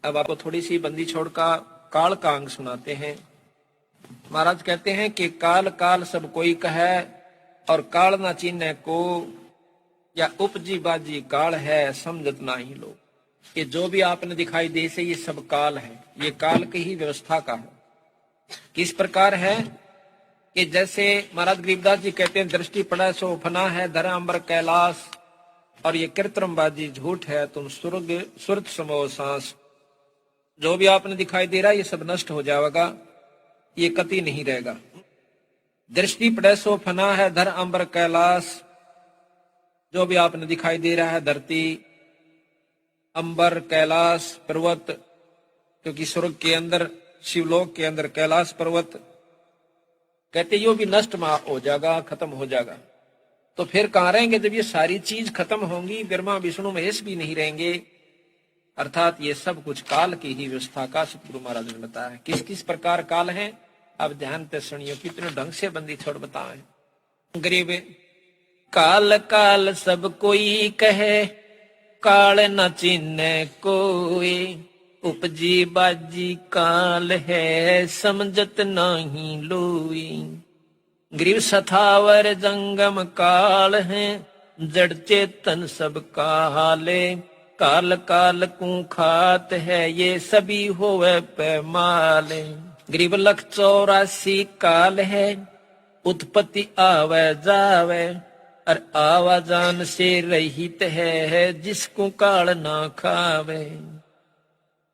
अब आपको थोड़ी सी बंदी छोड़ का काल का अंग सुनाते हैं। महाराज कहते हैं कि काल काल सब कोई कहे और काल ना चीने को, या उपजी बाजी काल है समझत ना ही लोग। कि जो भी आपने दिखाई दे से ये सब काल है, ये काल की ही व्यवस्था का है। किस प्रकार है कि जैसे महाराज गरीबदास जी कहते हैं, दृष्टि पड़ा सो फना है धरा अंबर कैलाश, और ये कृत्रिमबाजी झूठ है तुम स्वर्ग सुरत समो सांस। जो भी आपने दिखाई दे रहा है ये सब नष्ट हो जाएगा, ये कति नहीं रहेगा। दृष्टि पड़े सो फना है धर अंबर कैलाश, जो भी आपने दिखाई दे रहा है धरती, अंबर, कैलाश, पर्वत, क्योंकि स्वर्ग के अंदर, शिवलोक के अंदर कैलाश पर्वत, कहते यो भी नष्ट हो जाएगा, खत्म हो जाएगा। तो फिर कहां रहेंगे जब ये सारी चीज खत्म होंगी? ब्रह्मा विष्णु महेश भी नहीं रहेंगे। अर्थात ये सब कुछ काल की ही व्यवस्था का सतगुरु महाराज ने बताया। किस किस प्रकार काल है अब ध्यान से सुनियो, कितने ढंग से बंदी छोड़ बताए। गरीब काल काल सब कोई कहे, काल न चिन्ह कोई, उपजी बाजी काल है समझत नहीं लोई। ग्रीव सथावर जंगम काल है, जड़ चेतन सब काले, काल काल को खात है ये सभी होवे पैमाले। ग्रीव लख 84 काल है, उत्पत्ति आवे जावे, और आवाजान से रहित है जिसको काल ना खावे।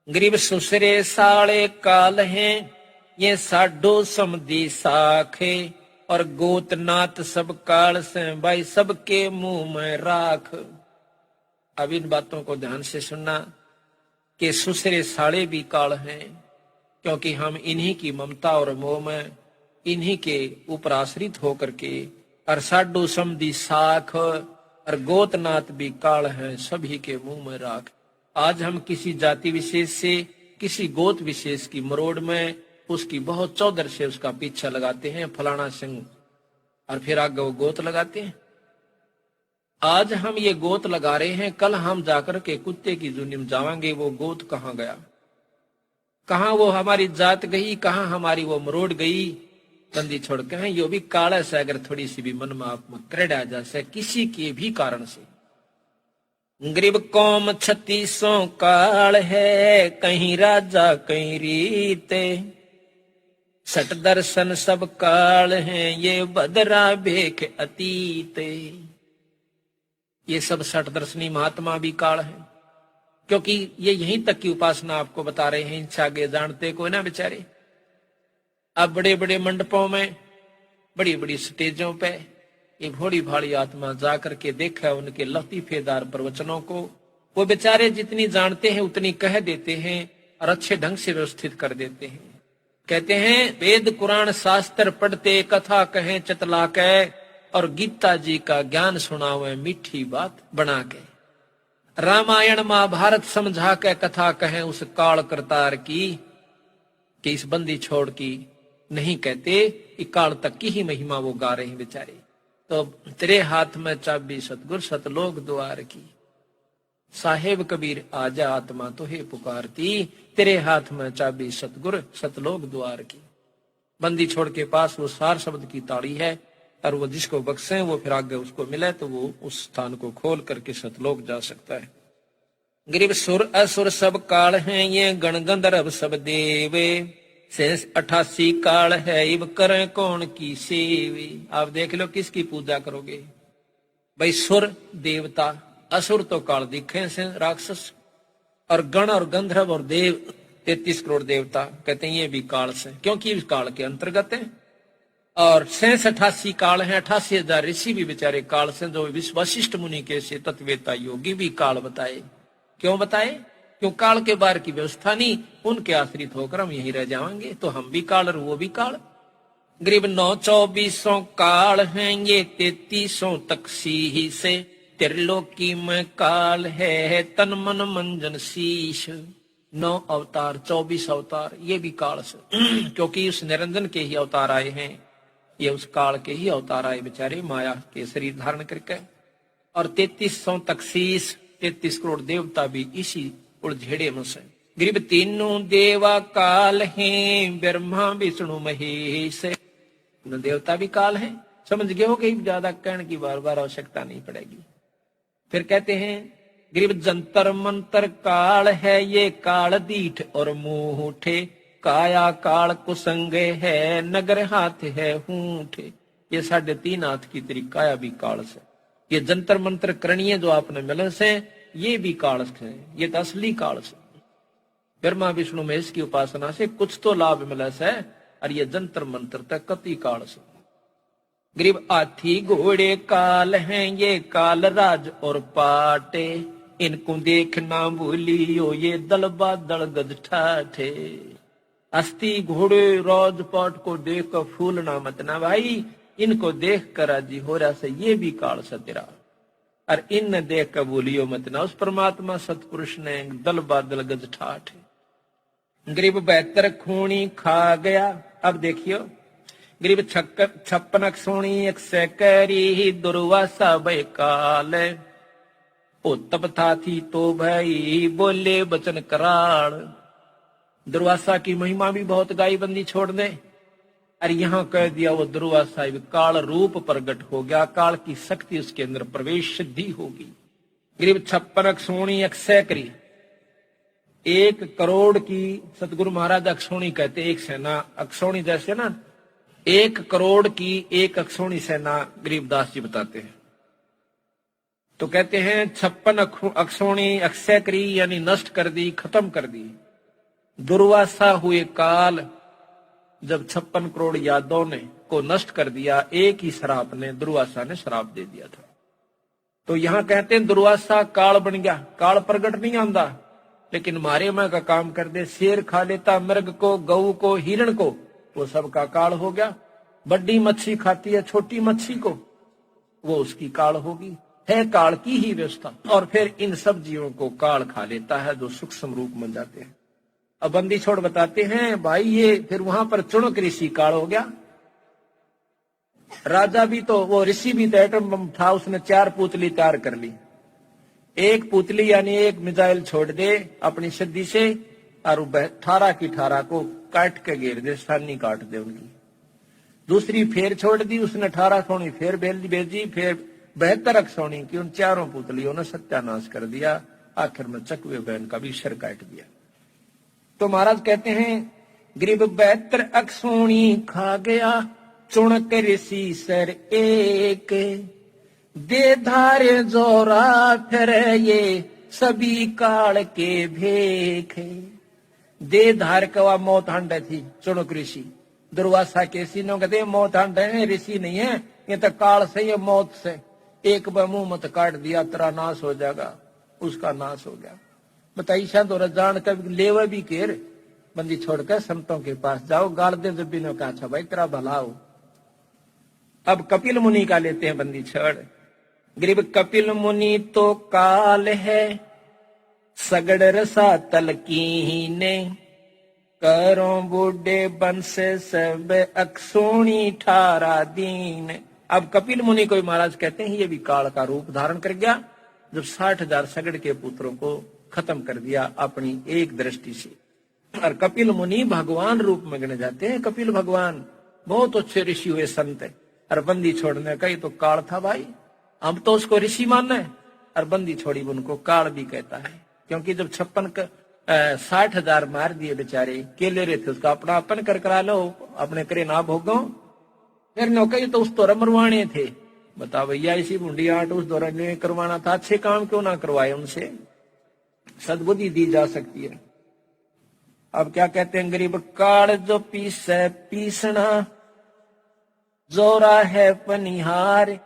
ग्रीब सुसरे साले काल हैं, ये साडो समधी साखे, और गोतनाथ सब काल से भाई सबके मुंह में राख। अब इन बातों को ध्यान से सुनना कि सुसरे साले भी काल हैं, क्योंकि हम इन्हीं की ममता और मोह में, इन्हीं के ऊपर आश्रित होकर के, और साडो समधी साख और गोतनाथ भी काल है सभी के मुंह में राख। आज हम किसी जाति विशेष से, किसी गोत विशेष की मरोड़ में उसकी बहुत चौधर से उसका पीछा लगाते हैं, फलाना सिंह, और फिर आगे वो गोत लगाते हैं। आज हम ये गोत लगा रहे हैं, कल हम जाकर के कुत्ते की जुनी में जावांगे, वो गोत कहाँ गया, कहाँ वो हमारी जात गई, कहाँ हमारी वो मरोड़ गई। बंदी छोड़ के हैं यो भी काला से अगर थोड़ी सी भी मन में आप में क्रेड आ जाए किसी के भी कारण से। गरीब कौम 36 काल है, कहीं राजा कहीं रीते, सट दर्शन सब काल हैं ये बदरा भेख अतीते। ये सब सट दर्शनी महात्मा भी काल है, क्योंकि ये यहीं तक की उपासना आपको बता रहे हैं, इनसे आगे जानते को ना बेचारे। अब बड़े बड़े मंडपों में, बड़ी बड़ी स्टेजों पे ये भोली भाली आत्मा जाकर के देखा उनके लतीफेदार प्रवचनों को। वो बेचारे जितनी जानते हैं उतनी कह देते हैं और अच्छे ढंग से व्यवस्थित कर देते हैं। कहते हैं वेद कुरान शास्त्र पढ़ते, कथा कहें चतला के, और गीता जी का ज्ञान सुनावे मीठी बात बना के। रामायण महाभारत समझा के कथा कहें उस काल करतार की, कि इस बंदी छोड़ की नहीं कहते, काल तक की ही महिमा वो गा रहे हैं बेचारे। तो तेरे हाथ में चाबी सतगुर सतलोक द्वार की, साहेब कबीर आजा आत्मा तो हे पुकारती, तेरे हाथ में चाबी सतगुर सतलोक द्वार की। बंदी छोड़ के पास वो सार शब्द की ताड़ी है, और वो जिसको बख्शे वो फिर आगे उसको मिले तो वो उस स्थान को खोल करके सतलोक जा सकता है। गरीब सुर असुर सब काल हैं, ये गण गंधर्व सब देवे, शेष 88 काल है इब करें कौन की सेवी। आप देख लो किसकी पूजा करोगे भाई, सुर देवता, असुर तो काल दिखे से राक्षस, और गण और गंधर्व और देव 33 करोड़ देवता, कहते हैं ये भी काल से, क्योंकि इस काल के अंतर्गत है। और 88 काल हैं, 88,000 ऋषि भी बेचारे काल से, जो वशिष्ठ मुनि के से तत्वेता योगी भी काल बताए। क्यों बताए? क्यों काल के बाहर की व्यवस्था नहीं, उनके आश्रित होकर हम यहीं रह जाएंगे, तो हम भी काल और वो भी काल। गरीब 9-24 काल हैं, ये 33 तक सी से, त्रिलोकी में काल है तन मन मंजन शीश। 9 अवतार, 24 अवतार, ये भी काल से क्योंकि उस निरंजन के ही अवतार आए हैं, ये उस काल के ही अवतार आए बेचारे, माया के शरीर धारण करके। और 3300 तक शीश, 33 करोड़ देवता भी इसी उड़झेड़े में से। गरीब तीनों देवा काल हैं, ब्रह्मा विष्णु महेश। देवता भी काल हैं, समझ गए हो कि ज्यादा कहने की बार बार आवश्यकता नहीं पड़ेगी। फिर कहते हैं गरीब जंतर मंतर काल है, ये काल दीठ और मूठे, काया काल कुसंगे है, नगर हाथ है हूठे। ये 3.5 हाथ की तेरी काया भी काल से, ये जंतर मंत्र करणीय जो आपने मिलन से, ये भी काल से, ये तो असली काल से। ब्रह्मा विष्णु महेश की उपासना से कुछ तो लाभ मिला से, और ये जंतर मंत्र तक कति काल से। गरीब हाथी घोड़े काल हैं, ये काल राज और पाटे, इनको देखना भूलियो, ये दल बादल गज ठाठे। अस्थि घोड़े राजपाट को देख कर फूलना मत ना भाई, इनको देख कर राजी हो रहा से, ये भी काल से तेरा। और इन देख कर भूलियो मत ना, उस परमात्मा सतपुरुष ने दल बादल गज ठाठे। गरीब 72 खूनी खा गया। अब देखियो गरीब 56 सोनी 100 करी, दुर्वासा भय काल, ओ तब था थी तो भाई, बोले बचन कराल। दुर्वासा की महिमा भी बहुत गाई बंदी छोड़ दे, और यहां कह दिया वो दुर्वासा काल रूप प्रगट हो गया, काल की शक्ति उसके अंदर प्रवेश सिद्धि होगी। गरीब 56 सोनी 100 करी, 1 करोड़ की सतगुरु महाराज अक्षोणी कहते, एक सेना अक्षोणी जैसे ना 1 करोड़ की 1 अक्षोणी सेना गरीबदास जी बताते हैं। तो कहते हैं 56 अक्षोणी 100 करी, यानी नष्ट कर दी, खत्म कर दी। दुर्वासा हुए काल, जब 56 करोड़ यादव ने को नष्ट कर दिया, एक ही श्राप ने, दुर्वासा ने श्राप दे दिया था। तो यहां कहते हैं दुर्वासा काल बन गया। काल प्रगट नहीं आंदा, लेकिन मारे में का काम कर दे, शेर खा लेता मृग को, गऊ को, हिरण को, वो सबका काल हो गया। बड़ी मच्छी खाती है छोटी मच्छी को, वो उसकी काल होगी, है काल की ही व्यवस्था। और फिर इन सब जीवों को काल खा लेता है जो सूक्ष्म रूप में जाते हैं। अब बंदी छोड़ बताते हैं भाई, ये फिर वहां पर चुणक ऋषि काल हो गया। राजा भी तो, वो ऋषि भी तो एटम बम था, उसने 4 पुतली तैयार कर ली। एक पुतली यानी एक मिसाइल छोड़ दे अपनी सिद्धि से, और 18 की 18 को काट के घेर दे, स्थानी काट दे उनकी। दूसरी फेर छोड़ दी उसने, 18 सोनी फेर भेजी, फिर 72 सोनी की, उन 4 पुतलियों ने सत्यानाश कर दिया। आखिर में चकवे बहन का भी सिर काट दिया। तो महाराज कहते हैं गरीब 72 अक्षोणी खा गया, चुणक ऋषि सर एक, दे धारे जोरा फिर ये सभी काल के भेख। दे धार कवा मौत हंड थी चुणक ऋषि, दुर्वासा के सीनों कहते मौत हंड है, ऋषि नहीं है, ये तो काल से, ये मौत से। एक मुंह मत काट दिया तेरा नाश हो जाएगा, उसका नाश हो गया। बताइए शायद और जान कभी लेवे भी केर, बंदी छोड़कर संतों के पास जाओ, गाड़ दे जब बिनो का, अच्छा भाई तेरा भला हो। अब कपिल मुनि का लेते हैं बंदी छोड़। गरीब कपिल मुनि तो काल है, सगड़ रसा तलकीने, करो बूढ़े बंस सब अक्षोणी 18 दीन। अब कपिल मुनि को महाराज कहते हैं ये भी काल का रूप धारण कर गया, जब 60,000 सगड़ के पुत्रों को खत्म कर दिया अपनी एक दृष्टि से। और कपिल मुनि भगवान रूप में गणे जाते हैं। कपिल भगवान बहुत अच्छे ऋषि हुए संत है, और बंदी छोड़ने का ही तो काल था भाई। हम तो उसको ऋषि मानना है, और बंदी छोड़ी उनको काल भी कहता है, क्योंकि जब 60,000 मार दिए बेचारे, केले रहे थे, उसका अपना अपन कर करा लो, अपने करे ना भोगो। फिर नौकरी तो उस दौरान मरवाने थे, बता भैया इसी बूंदी आट उस दौरान करवाना था, अच्छे काम क्यों ना करवाए उनसे, सद्बुद्धि दी जा सकती है। अब क्या कहते हैं गरीब काल जो पीसे पीसना, जोरा है पनिहार,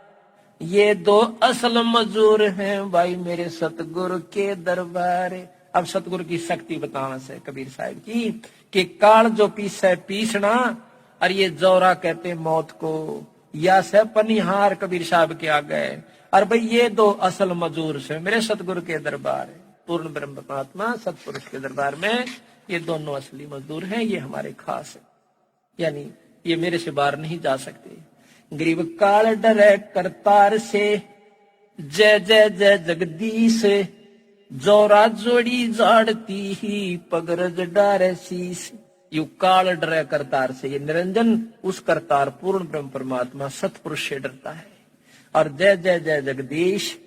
ये 2 असल मजूर हैं भाई मेरे सतगुरु के दरबार। अब सतगुरु की शक्ति बताना से कबीर साहब की, कि काल जो पीसे पीसना, और ये जोरा कहते मौत को, या से पनिहार कबीर साहब के आ गए। और भाई ये 2 असल मजूर से मेरे सतगुरु के दरबार, पूर्ण ब्रह्म परमात्मा सतपुरुष के दरबार में ये दोनों असली मजदूर हैं, ये हमारे खास है, यानी ये मेरे से बाहर नहीं जा सकते। गरीब काल डरे करतार से, जय जय जय जगदीश, जोरा जोड़ी जाड़ती ही पगरज डारे शीस। यू काल डरे करतार से, ये निरंजन उस करतार पूर्ण ब्रह्म परमात्मा सतपुरुष से डरता है। और जय जय जय जगदीश,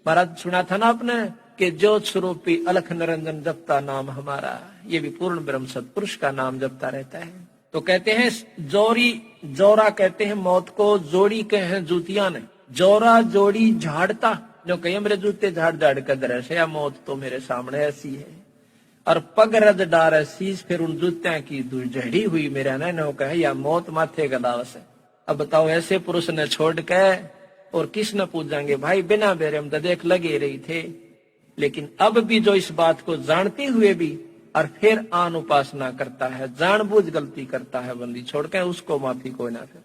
महाराज सुना था ना आपने कि ज्योत स्वरूपी अलख निरंजन जपता नाम हमारा, ये भी पूर्ण ब्रह्म सतपुरुष का नाम जपता रहता है। तो कहते हैं जोरी, जोरा कहते हैं मौत को, जोड़ी कहे हैं जूतियां ने, जोरा जोड़ी झाड़ता, जो कहे मेरे जूते झाड़ झाड़ कर दरस या मौत तो मेरे सामने ऐसी है। और पग रज डार शीश, फिर उन जूत्या की झड़ी हुई मेरा न कहे या मौत माथे का दावस है। अब बताओ ऐसे पुरुष ने छोड़ के और किस न पूछेंगे भाई, बिना बेरे हम तो देख लगे रही थे। लेकिन अब भी जो इस बात को जानते हुए भी और फिर आन उपासना करता है, जानबूझ गलती करता है, बंदी छोड़ के उसको माफी कोई ना फिर